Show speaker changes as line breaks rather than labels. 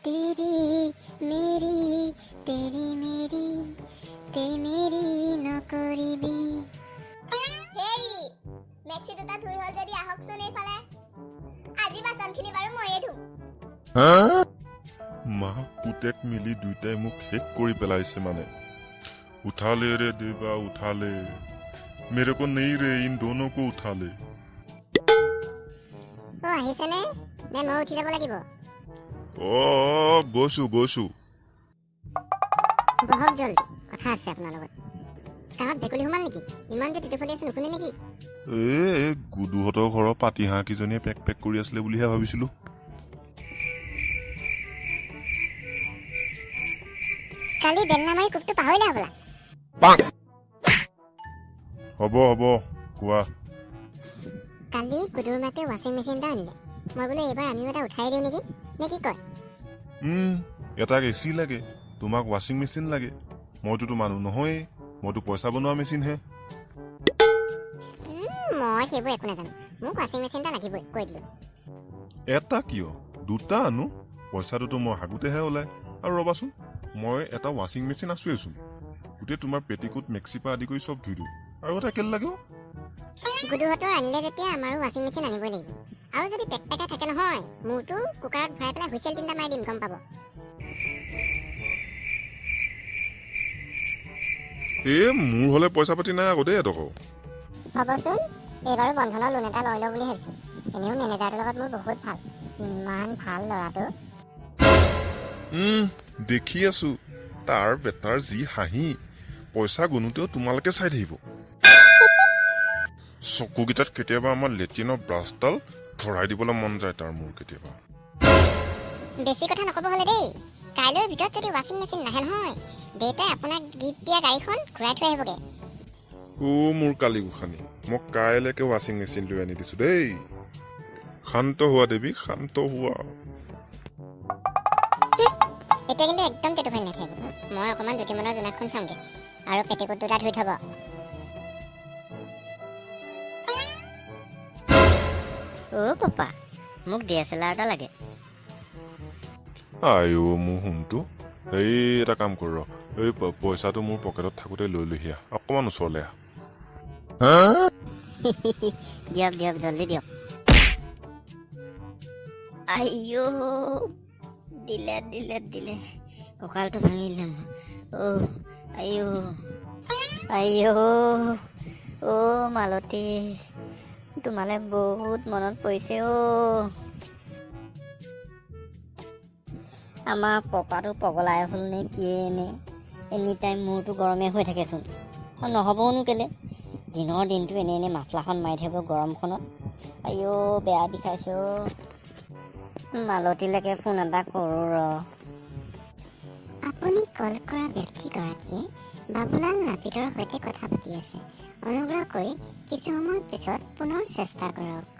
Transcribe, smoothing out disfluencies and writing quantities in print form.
तेरी मेरी तेरी मेरी ते मेरी नकरिबी
হেৰি মেক্সি দুটা ধুই হল যদি আহকচোন এইফালে আজি বাচনখিনি বাৰু ময়ে ধুম
মা পুতেক মিলি দুইটাই মোক শেষ কৰি পেলাইছে মানে उठा ले रे देवा उठा ले मेरे को नहीं रे इन दोनों को उठा ले
ও আহিছেনে নে মই উঠি যাব লাগিব
গৈছো গৈছো
বহক জলদি কথা আছে আপোনাৰ লগত কামত বেকুলি সোমাল নেকি ইমান যে টিটুফলি আছে নুশুনে নেকি
গুদুহঁতৰ ঘৰৰ পাতি হাঁহ কিজনীয়ে পেক পেক কৰি আছিলে বুলিহে ভাবিছিলো
কালি বেলনা মাৰি কোপটো পাহৰিলে হ'বলা
হ'ব হ'ব কোৱা
কালি গুদুৰ মাতে ৱাশ্বিং মেচিন এটা আনিলে মই বোলে এইবাৰ আমিও এটা উঠাই দিওঁ নেকি নে কি কয়
এটাক এচি লাগে তোমাক ৱাশ্বিং মেচিন লাগে মইতো মানুহ নহয় মইতো পইচা বনোৱা মেচিনহে
মই সেইবোৰ একো নাজানো মোক ৱাশ্বিং মেচিন এটা লাগিবই কৈ দিলোঁ
এটা কিয় দুটা আনো পইচাটোতো মই হাগুতেহে ওলাই আৰু ৰবাচোন মই এটা ৱাশ্বিং মেচিন আছোৱেচোন গোটেই তোমাৰ পেটিকোট মেক্সিপা আদি কৰি চব ধুই দিওঁ আৰু এটা কেলে লাগে
গুদুহঁতৰ আনিলে যেতিয়া আমাৰো ৱাশ্বিং মেচিন আনিবই লাগিব আৰু যদি পেকপেকা থাকে নহয় মোৰতো কুকাৰত ভৰাই পেলাই হুইচেল তিনিটা মাৰি দিম গম পাব
মোৰ হলে পইচা পাতি নাই আকৌ দেই এটকাও
হ'বচোন এইবাৰো বন্ধনৰ লোন এটা লৈ লওঁ বুলি ভাবিছোঁ এনেও মেনেজাৰটোৰ লগত মোৰ বহুত ভাল ইমান ভাল ল'ৰাটো
দেখি আছো তাৰ বেটাৰ যি হাঁহি পইচা গুনোতেও তোমালোকে চাই থাকিব চকুকেইটাত কেতিয়াবা আমাৰ লেট্ৰিনৰ ব্ৰাছডাল ভৰাই দিবলৈ মন যায় তাৰ মোৰ কেতিয়াবা
বেছি কথা নক'ব হ'লে দেই কাইলৈৰ ভিতৰত যদি ৱাশ্বিং মেচিন নাহে নহয় দেউতাই আপোনাক গিফ্ট দিয়া গাড়ীখন ঘূৰাই থৈ আহিবগৈ
মোৰ কালি গোসানী মই কাইলৈকে ৱাশ্বিং মেচিন লৈ আনি দিছো দেই শান্ত হোৱা দেৱী শান্ত হোৱা
এতিয়া কিন্তু একদম টেটু ফালি নাথাকিব মই অকণমান দুটিমানৰ জোনাকখন চামগৈ আৰু পেটিকোট দুটা ধুই থ'ব অ' পাপা মোক DSLR এটা লাগে
মোৰ শুনটো এই এটা কাম কৰ এই পইচাটো মোৰ পকেটত থাকোঁতে লৈ লহিয়া অকণমান ওচৰলৈ
দিয়ক দিয়ক জল্দি দিয়ক আইও দিলে দিলে দিলে কঁকালটো ভাঙি দিলে আইও আইও মালতী তোমালে বহুত মনত পৰিছে আমাৰ পপাটো পগলাই হ'ল নে কিয়ে নে এনি টাইম মূৰটো গৰমে হৈ থাকেচোন নহ'বওনো কেলে দিনৰ দিনটো এনেই মাফলাখন মাৰি থাকিব গৰমখনত আইও বেয়া বিষাইছে মালতীলৈকে ফোন এটা কৰোঁ আপুনি কল কৰা ব্যক্তিগৰাকীয়ে বাবুলাল নাপিতৰ সৈতে কথা পাতি আছে অনুগ্ৰহ কৰি কিছু সময় পিছত পুনৰ চেষ্টা কৰক